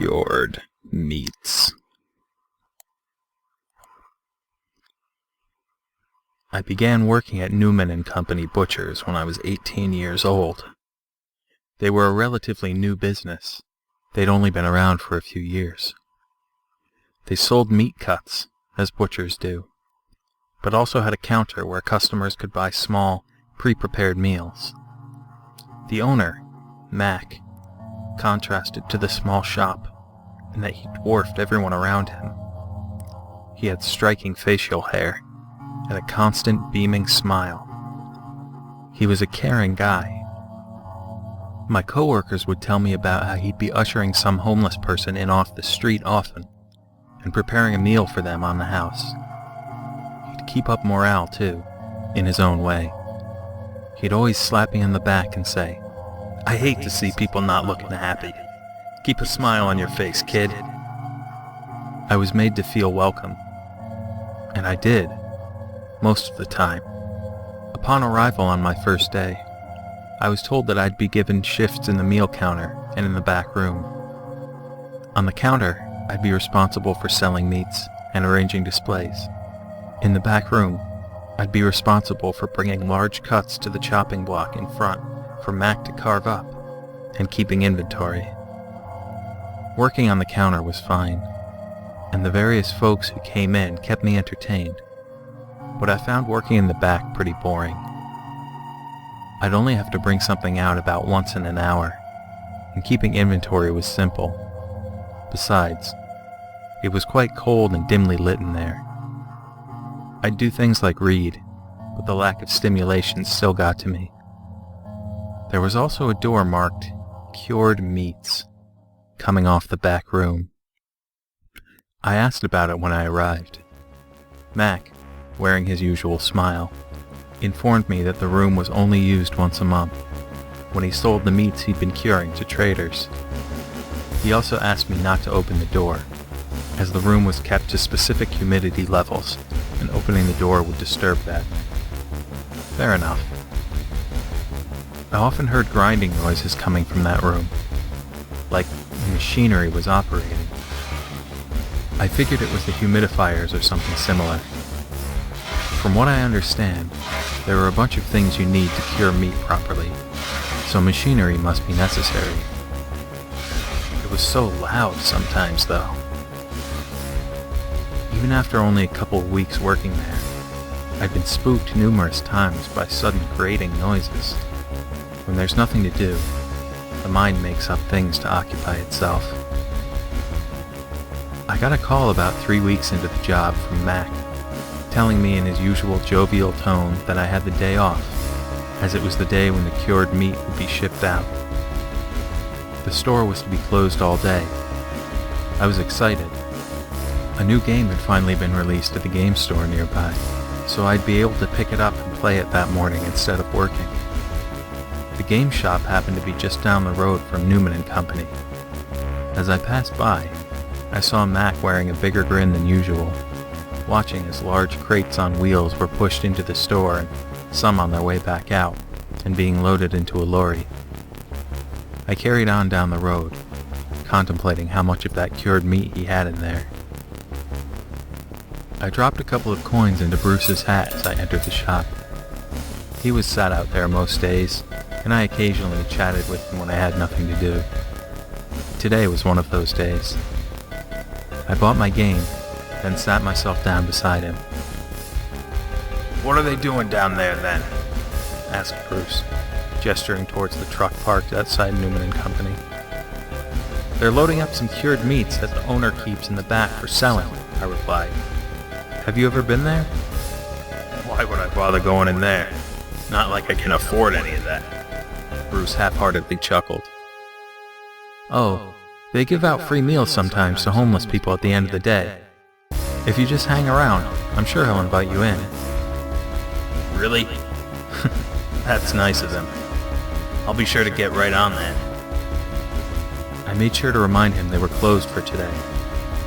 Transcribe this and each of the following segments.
cured meats. I began working at Newman & Company Butchers when I was 18 years old. They were a relatively new business. They'd only been around for a few years. They sold meat cuts, as butchers do, but also had a counter where customers could buy small, pre-prepared meals. The owner, Mack, contrasted to the small shop in that he dwarfed everyone around him. He had striking facial hair and a constant beaming smile. He was a caring guy. My coworkers would tell me about how he'd be ushering some homeless person in off the street often and preparing a meal for them on the house. He'd keep up morale too, in his own way. He'd always slap me on the back and say, "I hate to see people not looking happy. Keep a smile on your face, kid." I was made to feel welcome. And I did, most of the time. Upon arrival on my first day, I was told that I'd be given shifts in the meal counter and in the back room. On the counter, I'd be responsible for selling meats and arranging displays. In the back room, I'd be responsible for bringing large cuts to the chopping block in front for Mack to carve up and keeping inventory. Working on the counter was fine, and the various folks who came in kept me entertained, but I found working in the back pretty boring. I'd only have to bring something out about once in an hour, and keeping inventory was simple. Besides, it was quite cold and dimly lit in there. I'd do things like read, but the lack of stimulation still got to me. There was also a door marked Cured Meats coming off the back room. I asked about it when I arrived. Mack, wearing his usual smile, informed me that the room was only used once a month, when he sold the meats he'd been curing to traders. He also asked me not to open the door, as the room was kept to specific humidity levels, and opening the door would disturb that. Fair enough. I often heard grinding noises coming from that room, like machinery was operating. I figured it was the humidifiers or something similar. From what I understand, there are a bunch of things you need to cure meat properly, so machinery must be necessary. It was so loud sometimes, though. Even after only a couple of weeks working there, I'd been spooked numerous times by sudden grating noises. When there's nothing to do, the mind makes up things to occupy itself. I got a call about 3 weeks into the job from Mack, telling me in his usual jovial tone that I had the day off, as it was the day when the cured meat would be shipped out. The store was to be closed all day. I was excited. A new game had finally been released at the game store nearby, so I'd be able to pick it up and play it that morning instead of working. The game shop happened to be just down the road from Newman & Company. As I passed by, I saw Mack wearing a bigger grin than usual, watching as large crates on wheels were pushed into the store and some on their way back out and being loaded into a lorry. I carried on down the road, contemplating how much of that cured meat he had in there. I dropped a couple of coins into Bruce's hat as I entered the shop. He was sat out there most days, and I occasionally chatted with him when I had nothing to do. Today was one of those days. I bought my game, then sat myself down beside him. "What are they doing down there, then?" asked Bruce, gesturing towards the truck parked outside Newman & Company. "They're loading up some cured meats that the owner keeps in the back for selling," I replied. "Have you ever been there?" "Why would I bother going in there? Not like I can afford any of that." Bruce half-heartedly chuckled. "Oh, they give out free meals sometimes to homeless people at the end of the day. If you just hang around, I'm sure he'll invite you in." "Really?" "That's nice of him. I'll be sure to get right on that." I made sure to remind him they were closed for today,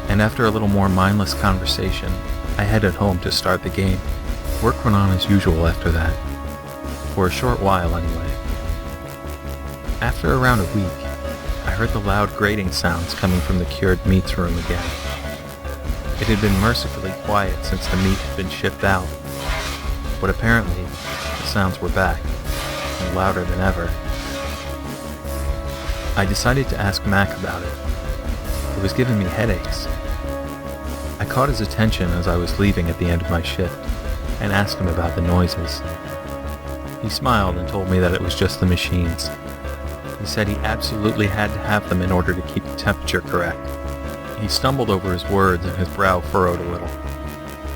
and after a little more mindless conversation, I headed home to start the game. Work went on as usual after that. For a short while, anyway. After around a week, I heard the loud grating sounds coming from the cured meats room again. It had been mercifully quiet since the meat had been shipped out, but apparently the sounds were back, and louder than ever. I decided to ask Mack about it. It was giving me headaches. I caught his attention as I was leaving at the end of my shift, and asked him about the noises. He smiled and told me that it was just the machines. He said he absolutely had to have them in order to keep the temperature correct. He stumbled over his words and his brow furrowed a little.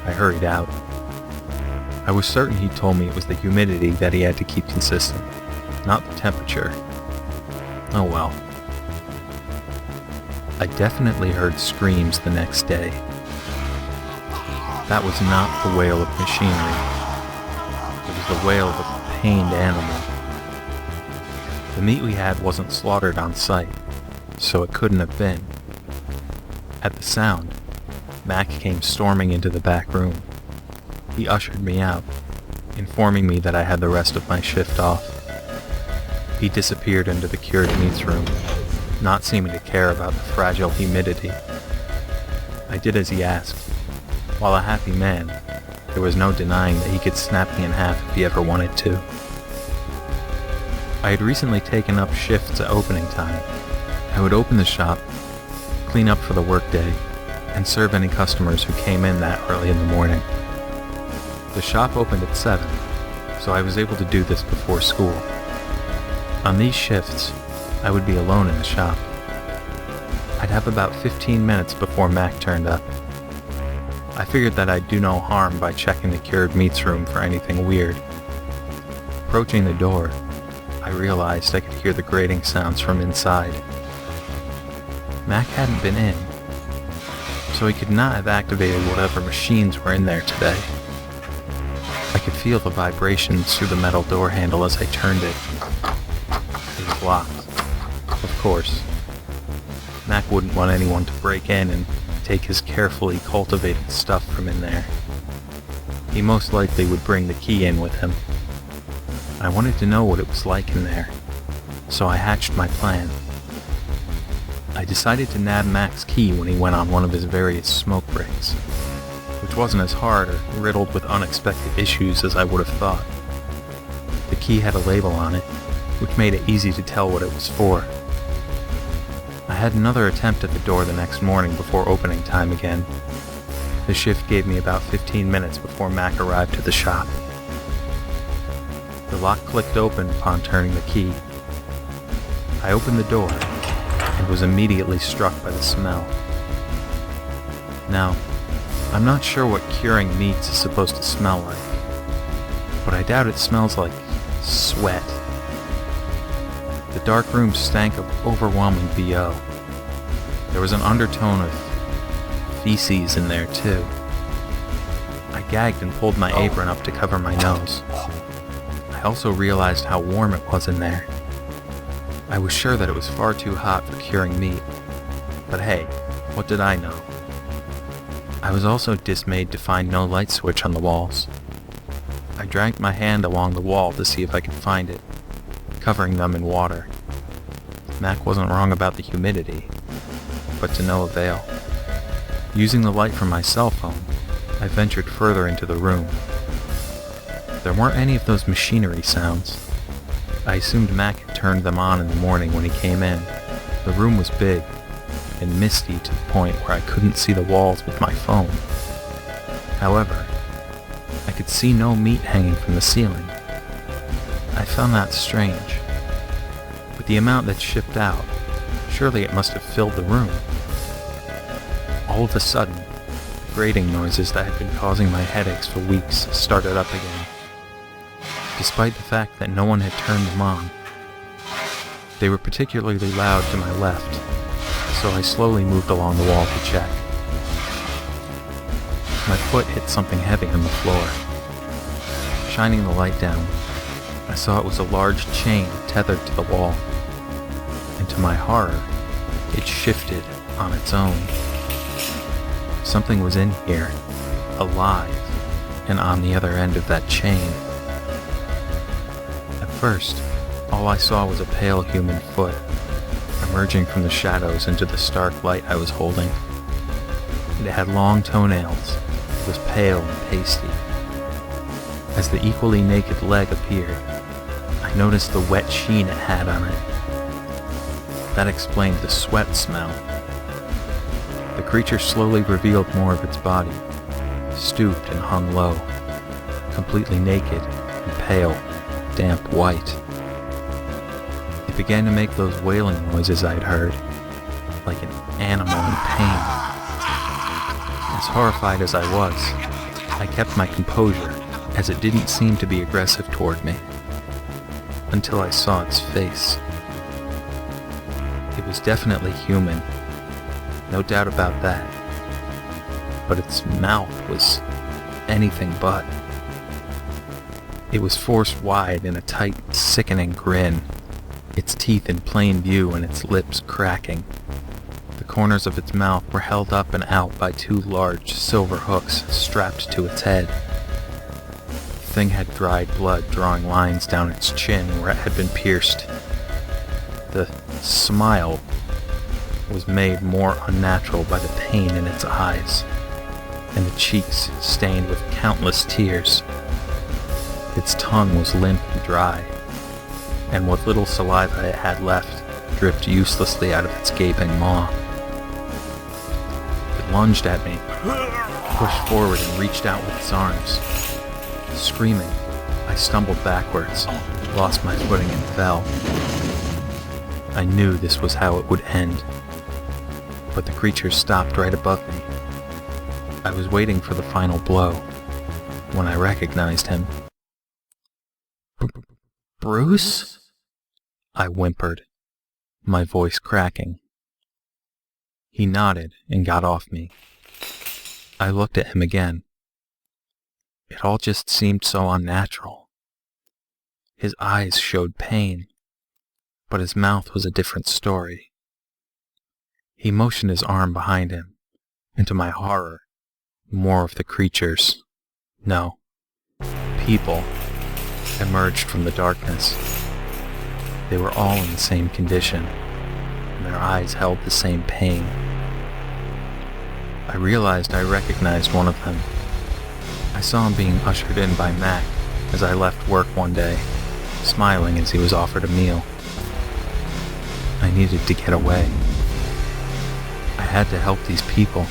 I hurried out. I was certain he told me it was the humidity that he had to keep consistent, not the temperature. Oh well. I definitely heard screams the next day. That was not the wail of machinery. It was the wail of a pained animal. The meat we had wasn't slaughtered on site, so it couldn't have been. At the sound, Mack came storming into the back room. He ushered me out, informing me that I had the rest of my shift off. He disappeared into the cured meats room, not seeming to care about the fragile humidity. I did as he asked. While a happy man, there was no denying that he could snap me in half if he ever wanted to. I had recently taken up shifts at opening time. I would open the shop, clean up for the workday, and serve any customers who came in that early in the morning. The shop opened at 7, so I was able to do this before school. On these shifts, I would be alone in the shop. I'd have about 15 minutes before Mack turned up. I figured that I'd do no harm by checking the cured meats room for anything weird. Approaching the door, I realized I could hear the grating sounds from inside. Mack hadn't been in, so he could not have activated whatever machines were in there today. I could feel the vibrations through the metal door handle as I turned it. It was locked, of course. Mack wouldn't want anyone to break in and take his carefully cultivated stuff from in there. He most likely would bring the key in with him. I wanted to know what it was like in there, so I hatched my plan. I decided to nab Mack's key when he went on one of his various smoke breaks, which wasn't as hard or riddled with unexpected issues as I would have thought. The key had a label on it, which made it easy to tell what it was for. I had another attempt at the door the next morning before opening time again. The shift gave me about 15 minutes before Mack arrived at the shop. The lock clicked open upon turning the key. I opened the door and was immediately struck by the smell. Now, I'm not sure what curing meats is supposed to smell like, but I doubt it smells like sweat. The dark room stank of overwhelming BO. There was an undertone of feces in there too. I gagged and pulled my apron up to cover my nose. I also realized how warm it was in there. I was sure that it was far too hot for curing meat, but hey, what did I know? I was also dismayed to find no light switch on the walls. I dragged my hand along the wall to see if I could find it, covering them in water. Mack wasn't wrong about the humidity, but to no avail. Using the light from my cell phone, I ventured further into the room. There weren't any of those machinery sounds. I assumed Mack had turned them on in the morning when he came in. The room was big and misty to the point where I couldn't see the walls with my phone. However, I could see no meat hanging from the ceiling. I found that strange. With the amount that's shipped out, surely it must have filled the room. All of a sudden, the grating noises that had been causing my headaches for weeks started up again, despite the fact that no one had turned them on. They were particularly loud to my left, so I slowly moved along the wall to check. My foot hit something heavy on the floor. Shining the light down, I saw it was a large chain tethered to the wall, and to my horror, it shifted on its own. Something was in here, alive, and on the other end of that chain. At first, all I saw was a pale human foot, a emerging from the shadows into the stark light I was holding. It had long toenails, was pale and pasty. As the equally naked leg appeared, I noticed the wet sheen it had on it. That explained the sweat smell. The creature slowly revealed more of its body, stooped and hung low, completely naked and pale, damp white. It began to make those wailing noises I'd heard, like an animal in pain. As horrified as I was, I kept my composure, as it didn't seem to be aggressive toward me, until I saw its face. It was definitely human, no doubt about that, but its mouth was anything but. It was forced wide in a tight, sickening grin, its teeth in plain view and its lips cracking. The corners of its mouth were held up and out by two large silver hooks strapped to its head. The thing had dried blood drawing lines down its chin where it had been pierced. The smile was made more unnatural by the pain in its eyes, and the cheeks stained with countless tears. Its tongue was limp and dry, and what little saliva it had left dripped uselessly out of its gaping maw. It lunged at me, pushed forward and reached out with its arms. Screaming, I stumbled backwards, lost my footing and fell. I knew this was how it would end, but the creature stopped right above me. I was waiting for the final blow when I recognized him. "Bruce?" I whimpered, my voice cracking. He nodded and got off me. I looked at him again. It all just seemed so unnatural. His eyes showed pain, but his mouth was a different story. He motioned his arm behind him, and to my horror, more of the creatures, no, people, emerged from the darkness. They were all in the same condition, and their eyes held the same pain. I realized I recognized one of them. I saw him being ushered in by Mack as I left work one day, smiling as he was offered a meal. I needed to get away. I had to help these people.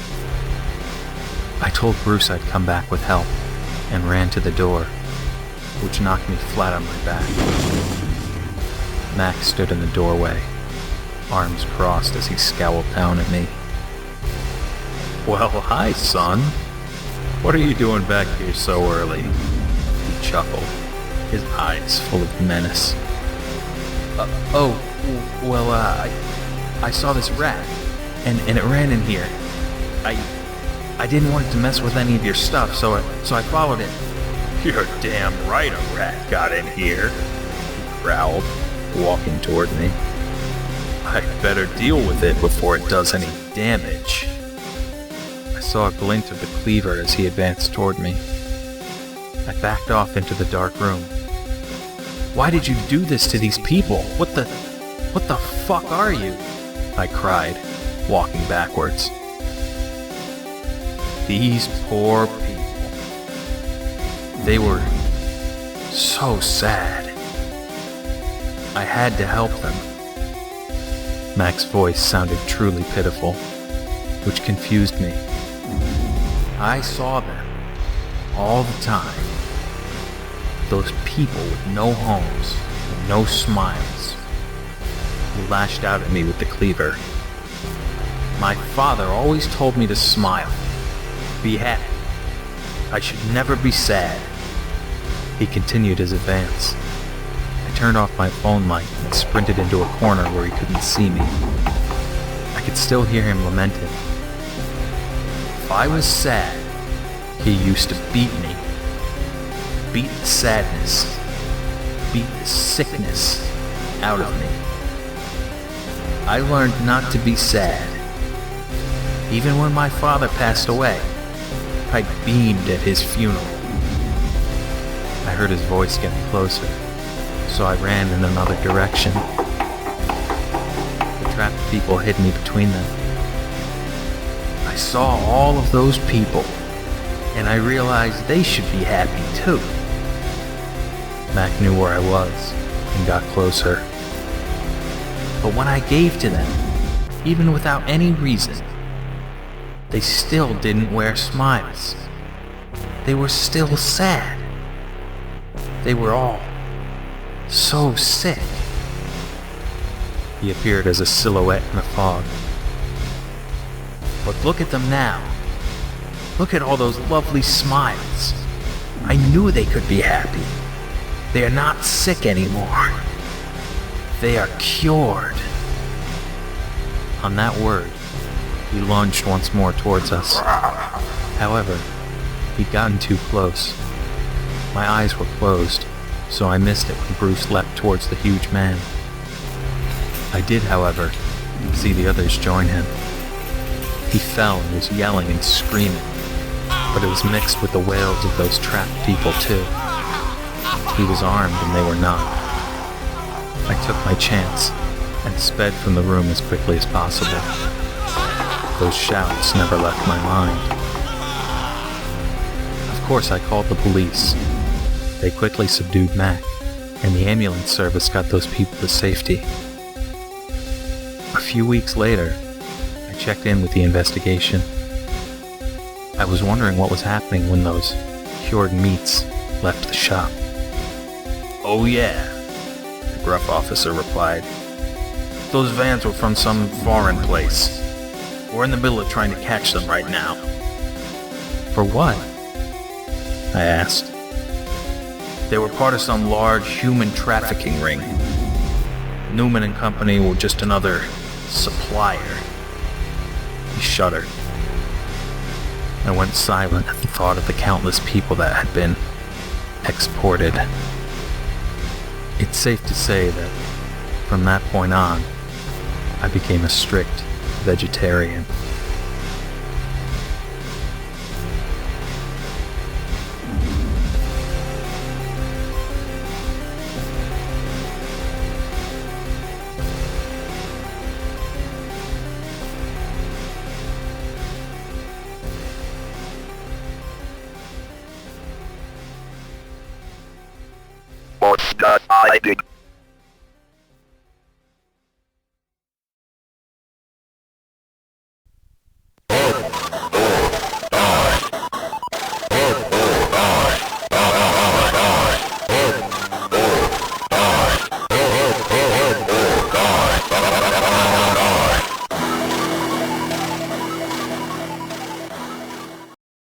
I told Bruce I'd come back with help, and ran to the door, which knocked me flat on my back. Mack stood in the doorway, arms crossed as he scowled down at me. "Well, hi, son. What are you doing back here so early?" He chuckled, his eyes full of menace. I saw this rat, and it ran in here. I didn't want it to mess with any of your stuff, so I followed it." "You're damn right a rat got in here," he growled, walking toward me. "I'd better deal with it before it does any damage." I saw a glint of the cleaver as he advanced toward me. I backed off into the dark room. "Why did you do this to these people? What the fuck are you?" I cried, walking backwards. These poor people. They were so sad. I had to help them. Mack's voice sounded truly pitiful, which confused me. I saw them all the time. Those people with no homes and no smiles. He lashed out at me with the cleaver. "My father always told me to smile. Be happy. I should never be sad." He continued his advance. I turned off my phone light and sprinted into a corner where he couldn't see me. I could still hear him lamenting. "If I was sad, he used to beat me. Beat the sadness, beat the sickness out of me. I learned not to be sad. Even when my father passed away, I beamed at his funeral." I heard his voice getting closer, so I ran in another direction. The trapped people hid me between them. I saw all of those people, and I realized they should be happy too. Mack knew where I was and got closer. But when I gave to them, even without any reason, they still didn't wear smiles. They were still sad. They were all so sick. He appeared as a silhouette in the fog. But look at them now. Look at all those lovely smiles. I knew they could be happy. They are not sick anymore. They are cured. On that word, he lunged once more towards us. However, he'd gotten too close. My eyes were closed, so I missed it when Bruce leapt towards the huge man. I did, however, see the others join him. He fell and was yelling and screaming, but it was mixed with the wails of those trapped people too. He was armed and they were not. I took my chance and sped from the room as quickly as possible. Those shouts never left my mind. Of course, I called the police. They quickly subdued Mack, and the ambulance service got those people to safety. A few weeks later, I checked in with the investigation. I was wondering what was happening when those cured meats left the shop. "Oh yeah," the gruff officer replied. "Those vans were from some foreign place. We're in the middle of trying to catch them right now." "For what?" I asked. "They were part of some large human trafficking ring. Newman and Company were just another supplier." He shuddered. I went silent at the thought of the countless people that had been exported. It's safe to say that from that point on, I became a strict vegetarian. What's that I did?